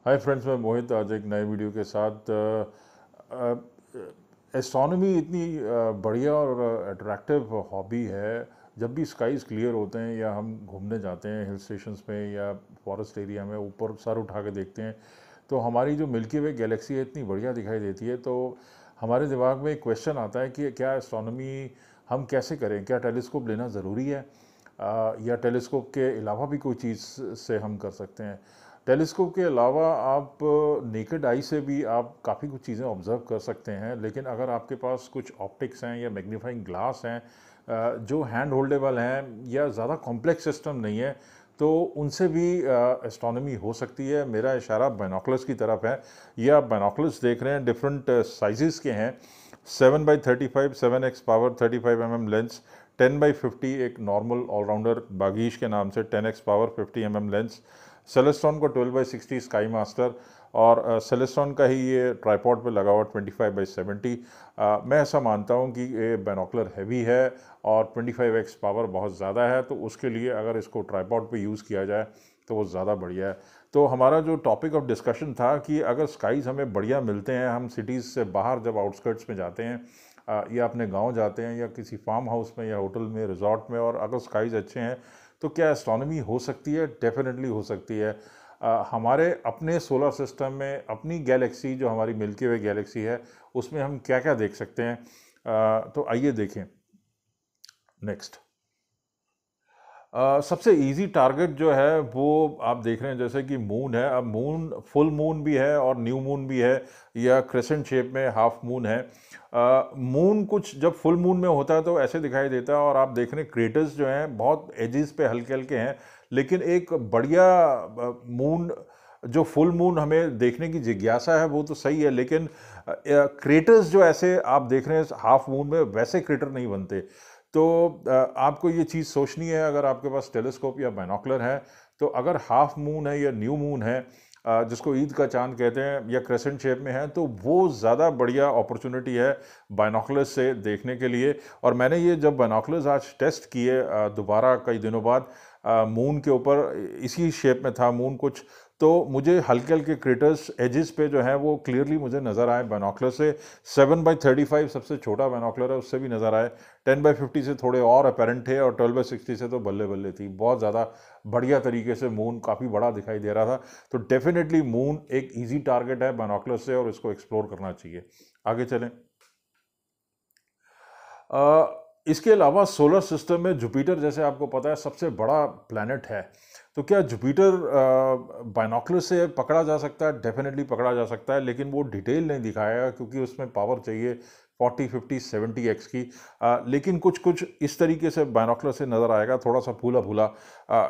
Hi friends, मैं मोहित आज एक नए वीडियो के साथ। एस्ट्रोनॉमी इतनी बढ़िया और अट्रैक्टिव हॉबी है। जब भी स्काईज क्लियर होते हैं या हम घूमने जाते हैं हिल स्टेशंस में या फॉरेस्ट एरिया में, ऊपर सर उठा के देखते हैं तो हमारी जो मिल्की वे गैलेक्सी है इतनी बढ़िया दिखाई देती है। तो हमारे दिमाग में एक क्वेश्चन आता है कि क्या एस्ट्रोनॉमी हम कैसे करें, क्या टेलीस्कोप लेना ज़रूरी है या टेलीस्कोप के अलावा भी कोई चीज़ से हम कर सकते हैं। टेलीस्कोप के अलावा आप नेकेड आई से भी आप काफ़ी कुछ चीज़ें ऑब्ज़र्व कर सकते हैं, लेकिन अगर आपके पास कुछ ऑप्टिक्स हैं या मैग्नीफाइंग ग्लास हैं जो हैंड होल्डेबल हैं या ज़्यादा कॉम्प्लेक्स सिस्टम नहीं है, तो उनसे भी एस्ट्रोनॉमी हो सकती है। मेरा इशारा बाइनोकुलर्स की तरफ है। ये आप बाइनोकुलर्स देख रहे हैं, डिफरेंट साइजेस के हैं। 7x35 7x power 35 lens, 10x50 एक नॉर्मल ऑलराउंडर बागीश के नाम से 10x पावर 50 लेंस, सेलेस्ट्रॉन को 12x60 स्काई मास्टर, और सेलेस्ट्रॉन का ही ये ट्राईपॉड पे लगा हुआ 25x70। मैं ऐसा मानता हूँ कि ये बाइनोकुलर हैवी है और 25x पावर बहुत ज़्यादा है, तो उसके लिए अगर इसको ट्राईपॉड पे यूज़ किया जाए तो वो ज़्यादा बढ़िया है। तो हमारा जो टॉपिक ऑफ डिस्कशन था कि अगर स्काईज़ हमें बढ़िया मिलते हैं, हम सिटीज़ से बाहर जब आउटस्कर्ट्स में जाते हैं या अपने गांव जाते हैं या किसी फार्म हाउस में या होटल में, रिजॉर्ट में, और अगर स्काईज़ अच्छे हैं तो क्या एस्ट्रोनॉमी हो सकती है? डेफिनेटली हो सकती है। हमारे अपने सोलर सिस्टम में अपनी गैलेक्सी जो हमारी मिल्की वे गैलेक्सी है उसमें हम क्या क्या देख सकते हैं। तो आइए देखें। नेक्स्ट, सबसे इजी टारगेट जो है वो आप देख रहे हैं जैसे कि मून है। अब मून फुल मून भी है और न्यू मून भी है, या क्रेसेंट शेप में हाफ मून है। मून कुछ जब फुल मून में होता है तो ऐसे दिखाई देता है, और आप देख रहे हैं क्रेटर्स जो हैं बहुत एजेस पे हल्के हल्के हैं। लेकिन एक बढ़िया मून, जो फुल मून हमें देखने की जिज्ञासा है वो तो सही है, लेकिन क्रेटर्स जो ऐसे आप देख रहे हैं हाफ मून में, वैसे क्रेटर नहीं बनते। तो आपको ये चीज़ सोचनी है अगर आपके पास टेलीस्कोप या बाइनोकुलर है, तो अगर हाफ मून है या न्यू मून है, जिसको ईद का चांद कहते हैं, या क्रेसेंट शेप में है, तो वो ज़्यादा बढ़िया अपॉर्चुनिटी है बाइनोकुलर्स से देखने के लिए। और मैंने ये जब बाइनोकुलर्स आज टेस्ट किए दोबारा कई दिनों बाद, मून के ऊपर इसी शेप में था मून कुछ, तो मुझे हल्के हल्के क्रेटर्स एजेस पे जो है वो क्लियरली मुझे नज़र आए बाइनोकुलर से। 7x35 सबसे छोटा बाइनोकुलर है, उससे भी नज़र आए। 10x50 से थोड़े और अपेरेंट थे, और 12x60 से तो बल्ले बल्ले थी। बहुत ज़्यादा बढ़िया तरीके से मून काफ़ी बड़ा दिखाई दे रहा था। तो डेफिनेटली मून एक ईजी टारगेट है बाइनोकुलर से, और इसको एक्सप्लोर करना चाहिए। आगे चलें। इसके अलावा सोलर सिस्टम में जुपिटर, जैसे आपको पता है, सबसे बड़ा प्लैनेट है। तो क्या जुपिटर बाइनोकुलर से पकड़ा जा सकता है? डेफिनेटली पकड़ा जा सकता है, लेकिन वो डिटेल नहीं दिखाएगा क्योंकि उसमें पावर चाहिए 40 50 70x की। लेकिन कुछ कुछ इस तरीके से बाइनोकुलर से नज़र आएगा, थोड़ा सा फूला फूला,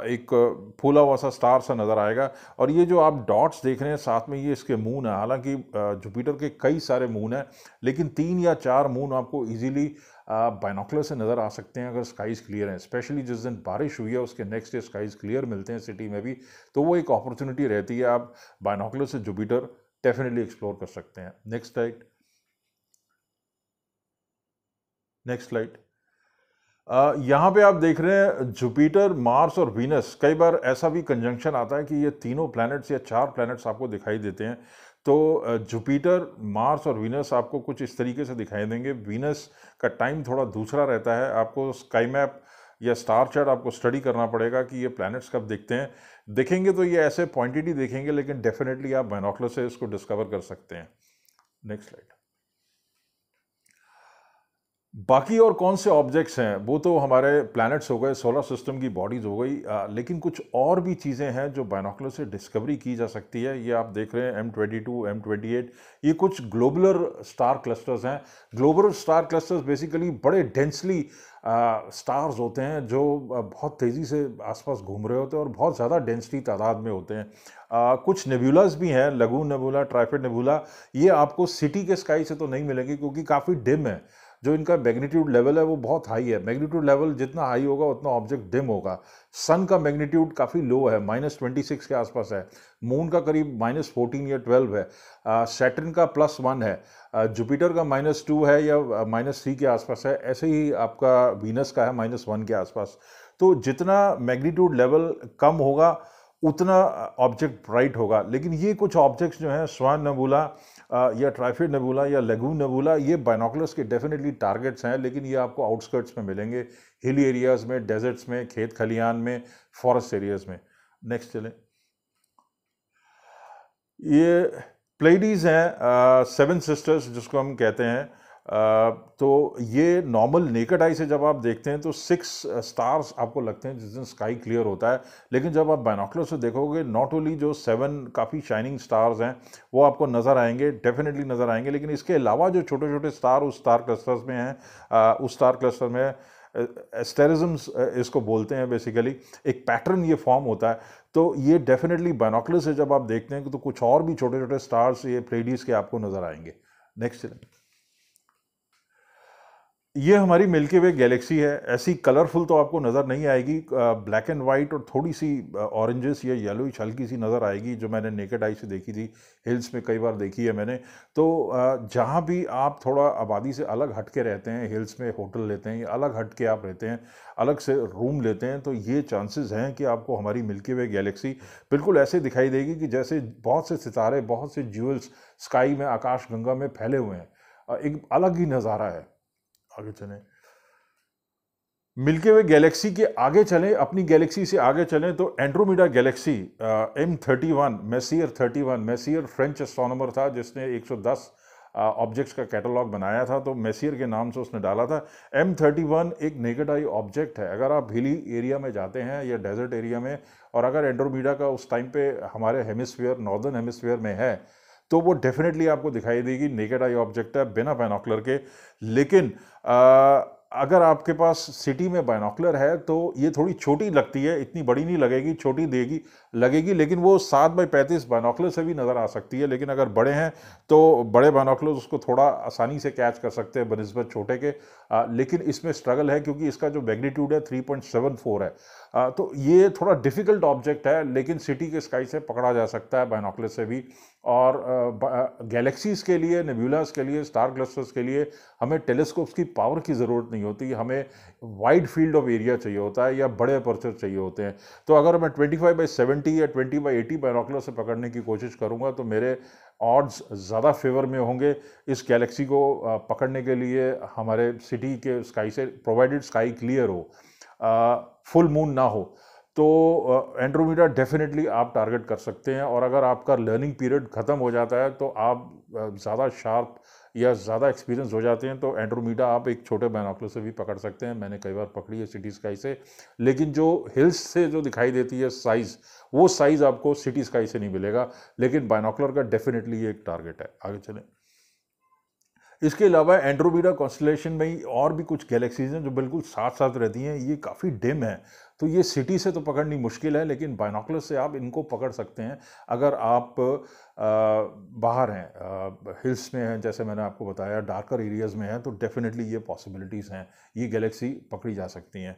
एक फूला हुआ सा स्टार सा नज़र आएगा। और ये जो आप डॉट्स देख रहे हैं साथ में, ये इसके मून है। हालांकि जुपिटर के कई सारे मून हैं, लेकिन 3 या 4 मून आपको इजीली बाइनोकुलर से नज़र आ सकते हैं अगर स्काईज क्लियर हैं। स्पेशली जिस दिन बारिश हुई है उसके नेक्स्ट डे स्काईज क्लियर मिलते हैं सिटी में भी, तो वो एक अपॉर्चुनिटी रहती है। आप बाइनोकुलर से जुपिटर डेफिनेटली एक्सप्लोर कर सकते हैं। Next slide. Next slide. यहाँ पे आप देख रहे हैं जुपिटर, मार्स और वीनस। कई बार ऐसा भी कंजंक्शन आता है कि ये तीनों प्लैनेट्स या 4 प्लैनेट्स आपको दिखाई देते हैं। तो जुपिटर, मार्स और वीनस आपको कुछ इस तरीके से दिखाई देंगे। वीनस का टाइम थोड़ा दूसरा रहता है। आपको स्काई मैप या स्टार चार्ट आपको स्टडी करना पड़ेगा कि ये प्लैनेट्स कब दिखते हैं। दिखेंगे तो ये ऐसे पॉइंटेड ही दिखेंगे, लेकिन डेफिनेटली आप बाइनोकुलर से इसको डिस्कवर कर सकते हैं। Next slide. बाकी और कौन से ऑब्जेक्ट्स हैं, वो तो हमारे प्लैनेट्स हो गए, सोलर सिस्टम की बॉडीज हो गई, लेकिन कुछ और भी चीज़ें हैं जो बाइनोकुलर से डिस्कवरी की जा सकती है। ये आप देख रहे हैं M22 M28, ये कुछ ग्लोबुलर स्टार क्लस्टर्स हैं। ग्लोबुलर स्टार क्लस्टर्स बेसिकली बड़े डेंसली स्टार्स होते हैं जो बहुत तेज़ी से आसपास घूम रहे होते हैं और बहुत ज़्यादा डेंसिटी तादाद में होते हैं। कुछ नेबुलाज भी हैं, लगून नेबुला, ट्राइफेड नेबुला। ये आपको सिटी के स्काई से तो नहीं मिलेंगे क्योंकि काफ़ी डिम है। जो इनका मैग्नीट्यूड लेवल है वो बहुत हाई है। मैग्नीट्यूड लेवल जितना हाई होगा उतना ऑब्जेक्ट डिम होगा। सन का मैग्नीट्यूड काफ़ी लो है, -26 के आसपास है। मून का करीब -14 या 12 है। सैटर्न का +1 है। जुपिटर का -2 है या -3 के आसपास है। ऐसे ही आपका वीनस का है -1 के आसपास। तो जितना मैग्नीट्यूड लेवल कम होगा उतना ऑब्जेक्ट ब्राइट होगा। लेकिन ये कुछ ऑब्जेक्ट्स जो हैं, स्वान नेबुला या ट्राइफिड नेबुला या लेगून नेबुला, ये बाइनोकुलर्स के डेफिनेटली टारगेट्स हैं, लेकिन ये आपको आउटस्कर्ट्स में मिलेंगे, हिली एरियाज़ में, डेजर्ट्स में, खेत खलियान में, फॉरेस्ट एरियाज़ में। नेक्स्ट चलें। ये प्लेडीज हैं, सेवन सिस्टर्स जिसको हम कहते हैं। तो ये नॉर्मल नेकेड आई से जब आप देखते हैं तो 6 स्टार्स आपको लगते हैं जिस दिन स्काई क्लियर होता है, लेकिन जब आप बाइनोकुलर से देखोगे नॉट ओनली जो 7 काफ़ी शाइनिंग स्टार्स हैं वो आपको नज़र आएंगे, डेफिनेटली नज़र आएंगे, लेकिन इसके अलावा जो छोटे छोटे स्टार उस स्टार क्लस्टर्स में हैं, उस स्टार क्लस्टर में एस्टेरिज्म्स इसको बोलते हैं, बेसिकली एक पैटर्न ये फॉर्म होता है। तो ये डेफिनेटली बाइनोकुलर से जब आप देखते हैं तो कुछ और भी छोटे छोटे स्टार्स ये प्लेडीज के आपको नजर आएंगे। नेक्स्ट चलें। ये हमारी मिल्की वे गैलेक्सी है। ऐसी कलरफुल तो आपको नज़र नहीं आएगी, ब्लैक एंड वाइट और थोड़ी सी ऑरेंजेस या येलोइश हल्की सी नज़र आएगी, जो मैंने नेकेड आई से देखी थी, हिल्स में कई बार देखी है मैंने। तो जहाँ भी आप थोड़ा आबादी से अलग हट के रहते हैं, हिल्स में होटल लेते हैं या अलग हट के आप रहते हैं, अलग से रूम लेते हैं, तो ये चांसेस हैं कि आपको हमारी मिल्की वे गैलेक्सी बिल्कुल ऐसे दिखाई देगी कि जैसे बहुत से सितारे, बहुत से ज्यूल्स स्काई में, आकाश गंगा में फैले हुए हैं। एक अलग ही नज़ारा है। आगे चलें। मिल्की वे गैलेक्सी के आगे चलें, अपनी गैलेक्सी से आगे चलें तो Andromeda Galaxy, M31, messier 31, messier French astronomer था जिसने 110 ऑब्जेक्ट्स का कैटलॉग बनाया था, तो मेसियर के नाम से उसने डाला था। M31 एक नेकेड आई ऑब्जेक्ट है। अगर आप हिली एरिया में जाते हैं या डेजर्ट एरिया में, और अगर एंड्रोमेडा का उस टाइम पे हमारे हेमिस्फीयर, नॉर्दर्न हेमिस्फीयर में है, तो वो डेफिनेटली आपको दिखाई देगी। नेकेड आई ऑब्जेक्ट है बिना बाइनोकुलर के। लेकिन अगर आपके पास सिटी में बाइनोकुलर है तो ये थोड़ी छोटी लगती है, इतनी बड़ी नहीं लगेगी, छोटी लगेगी, लेकिन वो 7x35 बाइनोकुलर से भी नज़र आ सकती है। लेकिन अगर बड़े हैं तो बड़े बाइनोकुलर उसको थोड़ा आसानी से कैच कर सकते हैं बनिस्बत छोटे के। लेकिन इसमें स्ट्रगल है क्योंकि इसका जो मैग्नीट्यूड है 3.74 है। तो ये थोड़ा डिफिकल्ट ऑब्जेक्ट है, लेकिन सिटी के स्काई से पकड़ा जा सकता है बाइनोकुलर से भी। और गैलेक्सीज के लिए, नेब्यूलास के लिए, स्टार क्लस्टर्स के लिए हमें टेलीस्कोप्स की पावर की ज़रूरत नहीं होती, हमें वाइड फील्ड ऑफ एरिया चाहिए होता है या बड़े अपर्चर चाहिए होते हैं। तो अगर मैं 25x70 या 20x80 बाइनोकुलर से पकड़ने की कोशिश करूंगा तो मेरे ऑड्स ज़्यादा फेवर में होंगे इस गैलेक्सी को पकड़ने के लिए हमारे सिटी के स्काई से, प्रोवाइडेड स्काई क्लियर हो, फुल मून ना हो। तो एंड्रोमेडा डेफिनेटली आप टारगेट कर सकते हैं। और अगर आपका लर्निंग पीरियड ख़त्म हो जाता है तो आप ज़्यादा शार्प या ज़्यादा एक्सपीरियंस हो जाते हैं तो एंड्रोमेडा आप एक छोटे बाइनोकुलर से भी पकड़ सकते हैं। मैंने कई बार पकड़ी है सिटी स्काई से। लेकिन जो हिल्स से जो दिखाई देती है साइज़, वो साइज़ आपको सिटी स्काई से नहीं मिलेगा, लेकिन बाइनोकुलर का डेफिनेटली ये एक टारगेट है। आगे चलें। इसके अलावा एंड्रोमेडा कॉन्स्टलेशन में ही और भी कुछ गैलेक्सीज हैं जो बिल्कुल साथ साथ रहती हैं। ये काफ़ी डिम है, तो ये सिटी से तो पकड़नी मुश्किल है, लेकिन बाइनोकुलर से आप इनको पकड़ सकते हैं। अगर आप बाहर हैं, हिल्स में हैं, जैसे मैंने आपको बताया, डार्कर एरियाज़ में हैं, तो डेफिनेटली ये पॉसिबिलिटीज़ हैं, ये गैलेक्सी पकड़ी जा सकती हैं।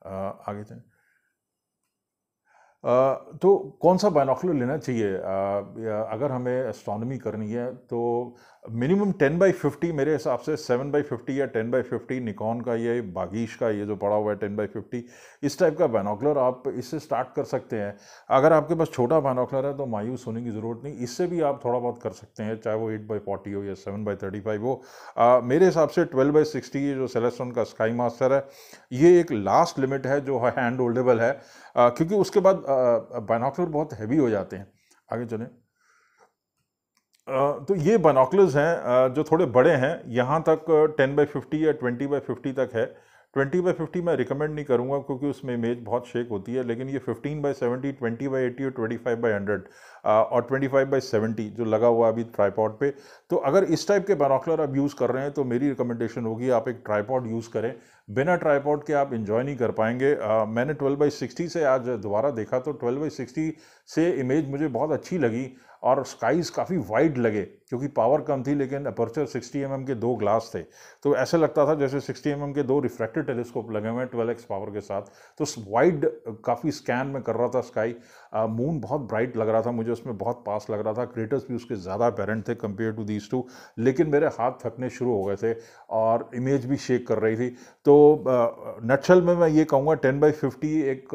आगे चलें। तो कौन सा बाइनोकुलर लेना चाहिए अगर हमें एस्ट्रोनॉमी करनी है? तो मिनिमम 10x50 मेरे हिसाब से, 7x50 या 10x50, निकॉन का ये बागीश का ये जो पड़ा हुआ है 10x50, इस टाइप का बाइनोकुलर आप इससे स्टार्ट कर सकते हैं। अगर आपके पास छोटा बाइनोकुलर है तो मायूस होने की ज़रूरत नहीं, इससे भी आप थोड़ा बहुत कर सकते हैं, चाहे वो 8x40 हो या 7x35 हो। मेरे हिसाब से 12x60 ये जो सेलेस्टॉन का स्काई मास्टर है, ये एक लास्ट लिमिट है जो हैंड होल्डेबल है, क्योंकि उसके बाद बाइनोकुलर बहुत हैवी हो जाते हैं। आगे चलें। तो ये बाइनोकुलर्स हैं जो थोड़े बड़े हैं, यहाँ तक 10x50 या 20x50 तक है। 20x50 मैं रिकमेंड नहीं करूँगा क्योंकि उसमें इमेज बहुत शेक होती है, लेकिन ये 15x70, 20x80 और 25x100 और 25x70 जो लगा हुआ है अभी ट्राईपॉड पे। तो अगर इस टाइप के बाइनोकुलर आप यूज़ कर रहे हैं तो मेरी रिकमेंडेशन होगी आप एक ट्राईपॉड यूज़ करें। बिना ट्राईपॉड के आप इन्जॉय नहीं कर पाएंगे। मैंने 12x60 से आज दोबारा देखा तो 12x60 से इमेज मुझे बहुत अच्छी लगी और स्काईज काफ़ी वाइड लगे क्योंकि पावर कम थी, लेकिन अपर्चर 60 mm के 2 ग्लास थे, तो ऐसा लगता था जैसे 60 mm के 2 रिफ्रैक्टेड टेलीस्कोप लगे हुए हैं 12x पावर के साथ। तो वाइड काफ़ी स्कैन में कर रहा था स्काई। मून बहुत ब्राइट लग रहा था मुझे, उसमें बहुत पास लग रहा था, क्रेटर्स भी उसके ज़्यादा अपेरेंट थे कंपेयर टू दीज टू। लेकिन मेरे हाथ थकने शुरू हो गए थे और इमेज भी शेक कर रही थी। तो नटशल में मैं ये कहूँगा 10x50 एक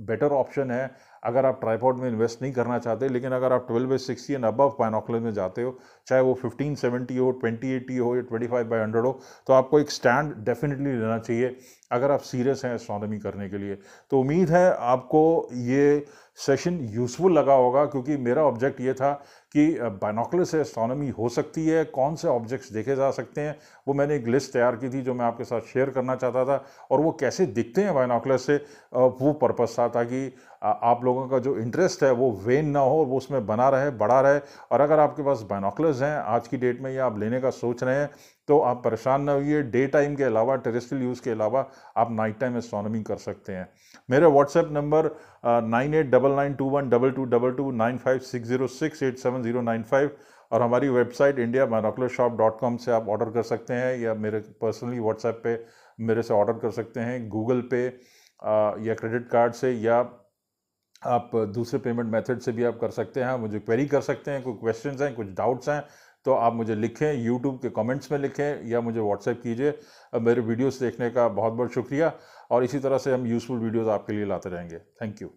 बेटर ऑप्शन है अगर आप ट्राईपॉड में इन्वेस्ट नहीं करना चाहते, लेकिन अगर आप 12/60 एंड अबव बाइनोकुलर में जाते हो, चाहे वो 1570 हो, 2080 हो या 25/100 हो, तो आपको एक स्टैंड डेफिनेटली लेना चाहिए अगर आप सीरियस हैं एस्ट्रोनॉमी करने के लिए। तो उम्मीद है आपको ये सेशन यूज़फुल लगा होगा, क्योंकि मेरा ऑब्जेक्ट ये था कि बाइनोकुलर से एस्ट्रोनॉमी हो सकती है, कौन से ऑब्जेक्ट्स देखे जा सकते हैं, वो मैंने एक लिस्ट तैयार की थी जो मैं आपके साथ शेयर करना चाहता था, और वो कैसे दिखते हैं बाइनोकुलर से, वो पर्पस था, ताकि आप लोगों का जो इंटरेस्ट है वो वेन ना हो, वो उसमें बना रहे, बढ़ा रहे। और अगर आपके पास बाइनोकुलर्स हैं आज की डेट में या आप लेने का सोच रहे हैं, तो आप परेशान ना होइए। डे टाइम के अलावा, टेरेस्ट्रियल यूज़ के अलावा आप नाइट टाइम एस्ट्रोनॉमी कर सकते हैं। मेरे व्हाट्सएप नंबर 9899212222 9560687095, और हमारी वेबसाइट indiabinocularshop.com से आप ऑर्डर कर सकते हैं, या मेरे पर्सनली व्हाट्सएप पे मेरे से ऑर्डर कर सकते हैं, गूगल पे या क्रेडिट कार्ड से, या आप दूसरे पेमेंट मेथड से भी आप कर सकते हैं। मुझे क्वेरी कर सकते हैं, कोई क्वेश्चंस हैं, कुछ डाउट्स हैं, तो आप मुझे लिखें, यूट्यूब के कमेंट्स में लिखें या मुझे व्हाट्सएप कीजिए। मेरे वीडियोस देखने का बहुत बहुत शुक्रिया, और इसी तरह से हम यूज़फुल वीडियोस आपके लिए लाते रहेंगे। Thank you.